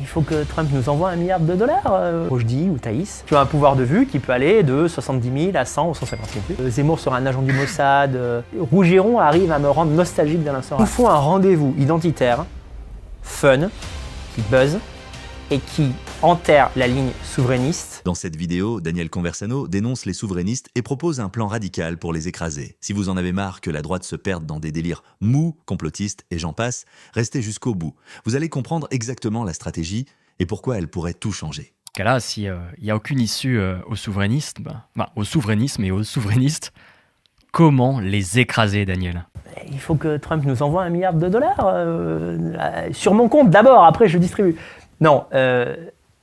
Il faut que Trump nous envoie $1 milliard. Rojdi ou Thaïs, tu as un pouvoir de vue qui peut aller de 70 000 à 100 ou 150 000 vues. Zemmour sera un agent du Mossad. Rougeron arrive à me rendre nostalgique d'Alain Soral. Nous font un rendez-vous identitaire, fun, qui buzz et qui enterre la ligne souverainiste. Dans cette vidéo, Daniel Conversano dénonce les souverainistes et propose un plan radical pour les écraser. Si vous en avez marre que la droite se perde dans des délires mous, complotistes et j'en passe, restez jusqu'au bout. Vous allez comprendre exactement la stratégie et pourquoi elle pourrait tout changer. Là, s'il n'y a aucune issue au souverainisme et aux souverainistes, comment les écraser, Daniel ? Il faut que Trump nous envoie $1 milliard sur mon compte d'abord, après je distribue. Non,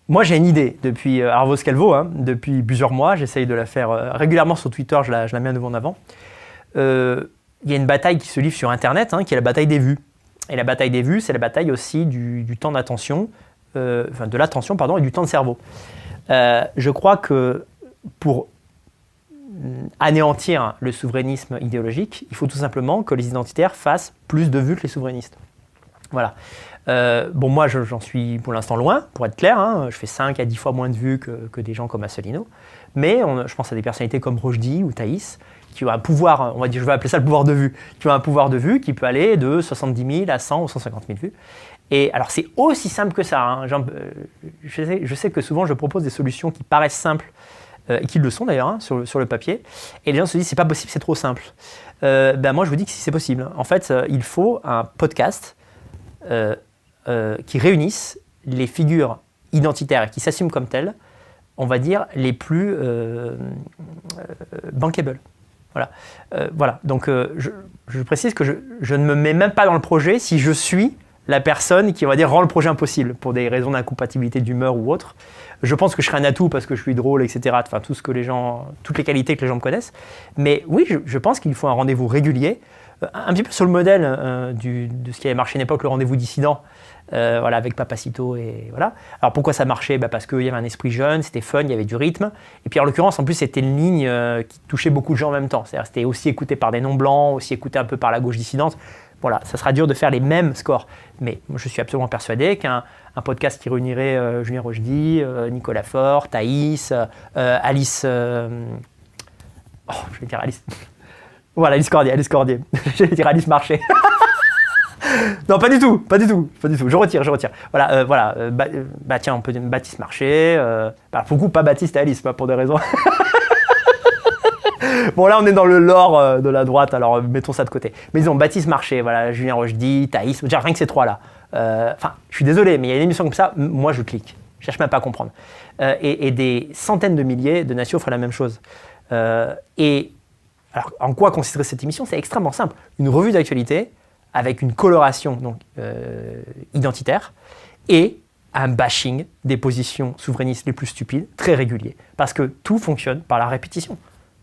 moi j'ai une idée depuis Arvos Calvo, depuis plusieurs mois, j'essaye de la faire régulièrement sur Twitter, je la mets à nouveau en avant. Il y a une bataille qui se livre sur Internet, qui est la bataille des vues. Et la bataille des vues, c'est la bataille aussi du temps d'attention, de l'attention et du temps de cerveau. Je crois que pour anéantir le souverainisme idéologique, il faut tout simplement que les identitaires fassent plus de vues que les souverainistes. Voilà. Moi, j'en suis pour l'instant loin, pour être clair. Je fais 5 à 10 fois moins de vues que des gens comme Asselineau. Mais je pense à des personnalités comme Rojdi ou Thaïs, qui ont un pouvoir, on va dire, je vais appeler ça le pouvoir de vue, qui ont un pouvoir de vue qui peut aller de 70 000 à 100 ou 150 000 vues. Et alors, c'est aussi simple que ça. Je sais que souvent, je propose des solutions qui paraissent simples, et qui le sont d'ailleurs, sur le papier. Et les gens se disent, c'est pas possible, c'est trop simple. Moi, je vous dis que si c'est possible. En fait, il faut un podcast qui réunissent les figures identitaires et qui s'assument comme telles, on va dire, les plus bankable. Voilà. Donc, je précise que je ne me mets même pas dans le projet si je suis la personne qui, on va dire, rend le projet impossible pour des raisons d'incompatibilité d'humeur ou autre. Je pense que je serai un atout parce que je suis drôle, etc. Enfin, toutes les qualités que les gens me connaissent. Mais oui, je pense qu'il faut un rendez-vous régulier, un petit peu sur le modèle de ce qui avait marché à une époque, le rendez-vous dissident, avec Papacito et voilà. Alors pourquoi ça marchait ? Parce qu'il y avait un esprit jeune, c'était fun, il y avait du rythme. Et puis en l'occurrence, en plus, c'était une ligne qui touchait beaucoup de gens en même temps. C'est-à-dire c'était aussi écouté par des non-blancs, aussi écouté un peu par la gauche dissidente. Voilà, ça sera dur de faire les mêmes scores. Mais moi, je suis absolument persuadé qu'un podcast qui réunirait Julien Rojdi, Nicolas Faure, Thaïs, Alice... je vais dire Alice... Voilà, Alice Cordier. Je vais dire Alice Marché. Non, pas du tout. Je retire. Voilà, tiens, on peut dire Baptiste Marché. Beaucoup, pas Baptiste et Alice, pour des raisons. Bon, là, on est dans le lore de la droite, alors mettons ça de côté. Mais disons, Baptiste Marché, voilà, Julien Rojdi, Thaïs, déjà rien que ces trois-là. Je suis désolé, mais il y a une émission comme ça, moi, je clique. Je cherche même pas à comprendre. Et des centaines de milliers de nations feraient la même chose. Alors, en quoi consisterait cette émission ? C'est extrêmement simple. Une revue d'actualité avec une coloration identitaire et un bashing des positions souverainistes les plus stupides, très régulier. Parce que tout fonctionne par la répétition.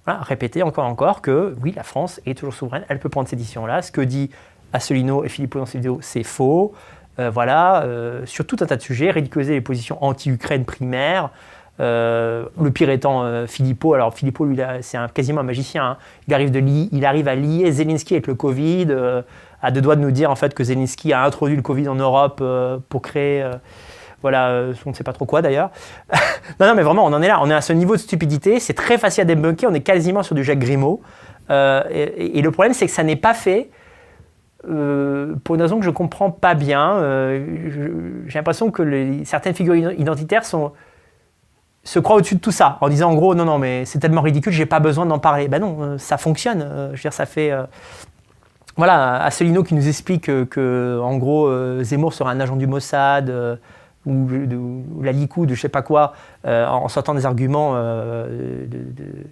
Voilà, répéter encore que oui, la France est toujours souveraine, elle peut prendre ces décisions-là. Ce que dit Asselineau et Philippot dans ces vidéos, c'est faux. Sur tout un tas de sujets, ridiculiser les positions anti-Ukraine primaires. Le pire étant Philippot. Alors Philippot, lui, c'est quasiment un magicien. Il arrive à lier Zelensky avec le Covid, à deux doigts de nous dire en fait que Zelensky a introduit le Covid en Europe pour créer, on ne sait pas trop quoi d'ailleurs. non, mais vraiment, on en est là. On est à ce niveau de stupidité. C'est très facile à débunker. On est quasiment sur du Jacques Grimaud. Et le problème, c'est que ça n'est pas fait pour une raison que je ne comprends pas bien. J'ai l'impression que certaines figures identitaires se croient au-dessus de tout ça, en disant en gros, non, mais c'est tellement ridicule, j'ai pas besoin d'en parler. Ben non, ça fonctionne. Je veux dire, ça fait... Asselineau qui nous explique que en gros, Zemmour sera un agent du Mossad ou la Likoud, je sais pas quoi, en sortant des arguments,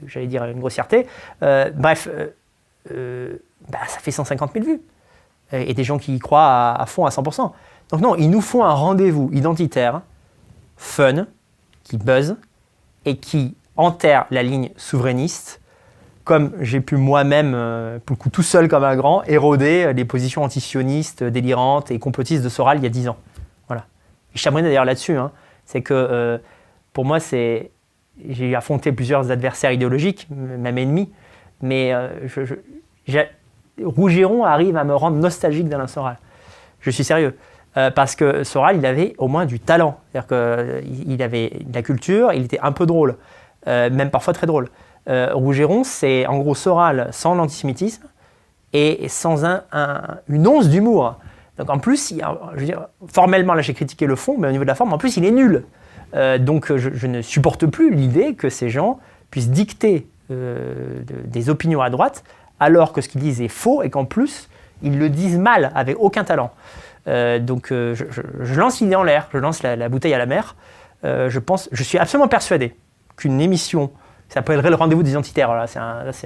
j'allais dire une grossièreté. Ça fait 150 000 vues. Et des gens qui y croient à fond, à 100%. Donc non, ils nous font un rendez-vous identitaire, fun, qui buzz et qui enterre la ligne souverainiste, comme j'ai pu moi-même, pour le coup tout seul comme un grand, éroder les positions anti-sionistes, délirantes et complotistes de Soral il y a 10 ans. Voilà. Et je terminerai d'ailleurs là-dessus. C'est que pour moi, j'ai affronté plusieurs adversaires idéologiques, même ennemis, mais Rougeron arrive à me rendre nostalgique d'Alain Soral. Je suis sérieux. Parce que Soral, il avait au moins du talent. C'est-à-dire qu'il avait de la culture, il était un peu drôle, même parfois très drôle. Rougeron, c'est en gros Soral sans l'antisémitisme et sans une once d'humour. Donc en plus, je veux dire, formellement, là j'ai critiqué le fond, mais au niveau de la forme, en plus il est nul. Donc je ne supporte plus l'idée que ces gens puissent dicter des opinions à droite, alors que ce qu'ils disent est faux et qu'en plus, ils le disent mal, avec aucun talent. Donc je lance l'idée en l'air, je lance la bouteille à la mer. Je suis absolument persuadé qu'une émission, ça s'appellerait le rendez-vous des identitaires, là, c'est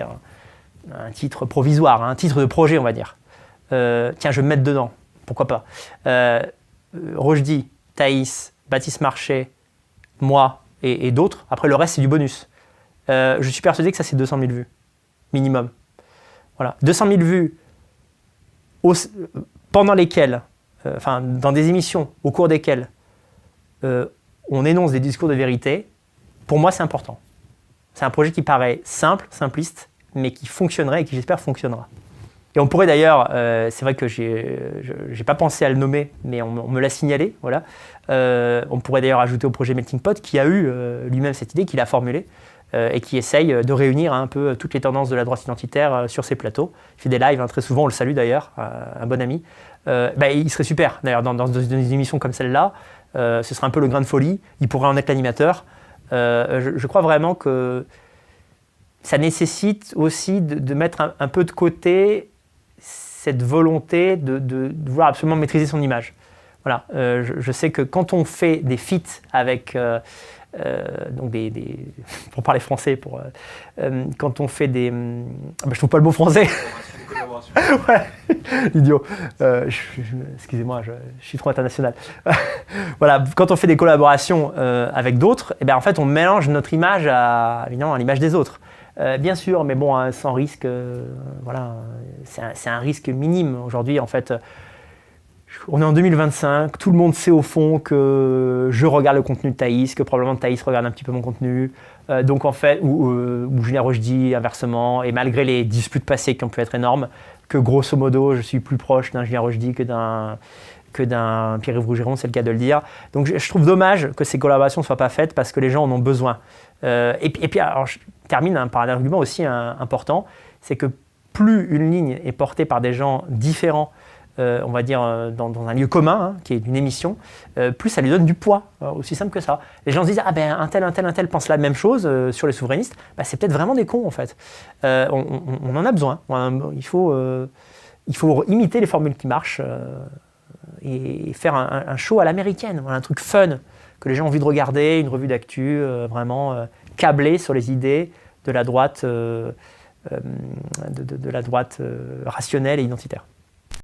un titre provisoire, un titre de projet, on va dire. Tiens, je vais me mettre dedans, pourquoi pas. Rochdy, Thaïs, Baptiste Marchais, moi et d'autres. Après, le reste, c'est du bonus. Je suis persuadé que ça, c'est 200 000 vues, minimum. Voilà, 200 000 vues pendant lesquelles, dans des émissions au cours desquelles on énonce des discours de vérité. Pour moi, c'est important. C'est un projet qui paraît simple, simpliste, mais qui fonctionnerait et qui, j'espère, fonctionnera. Et on pourrait d'ailleurs, c'est vrai que j'ai pas pensé à le nommer, mais on me l'a signalé, voilà. On pourrait d'ailleurs ajouter au projet Melting Pot, qui a eu lui-même cette idée, qu'il a formulée, et qui essaye de réunir un peu toutes les tendances de la droite identitaire sur ses plateaux. Il fait des lives, très souvent, on le salue d'ailleurs, un bon ami. Il serait super, d'ailleurs, dans des émissions comme celle-là, ce serait un peu le grain de folie, il pourrait en être l'animateur. Je crois vraiment que ça nécessite aussi de mettre un peu de côté cette volonté de vouloir absolument maîtriser son image. Voilà, je sais que quand on fait des feats avec, donc pour parler français, quand on fait des... je trouve pas le mot français. Ouais, idiot. Excusez-moi, je suis trop international. Voilà, quand on fait des collaborations avec d'autres, en fait, on mélange notre image évidemment, à l'image des autres. Bien sûr, mais bon, sans risque, voilà, c'est un risque minime aujourd'hui. En fait, on est en 2025, tout le monde sait au fond que je regarde le contenu de Thaïs, que probablement Thaïs regarde un petit peu mon contenu, donc en fait, ou Julien Rochdy, inversement, et malgré les disputes passées qui ont pu être énormes, que grosso modo, je suis plus proche d'un Julien Rochdy que d'un Pierre-Yves Rougeron, c'est le cas de le dire. Donc je trouve dommage que ces collaborations ne soient pas faites parce que les gens en ont besoin. Et puis alors, je termine par un argument aussi important, c'est que plus une ligne est portée par des gens différents, on va dire dans un lieu commun, qui est une émission, plus ça lui donne du poids, aussi simple que ça. Les gens se disent, un tel pense la même chose sur les souverainistes, c'est peut-être vraiment des cons en fait. On en a besoin, il faut imiter les formules qui marchent et faire un show à l'américaine, un truc fun, que les gens ont envie de regarder, une revue d'actu vraiment câblée sur les idées de la droite, rationnelle et identitaire.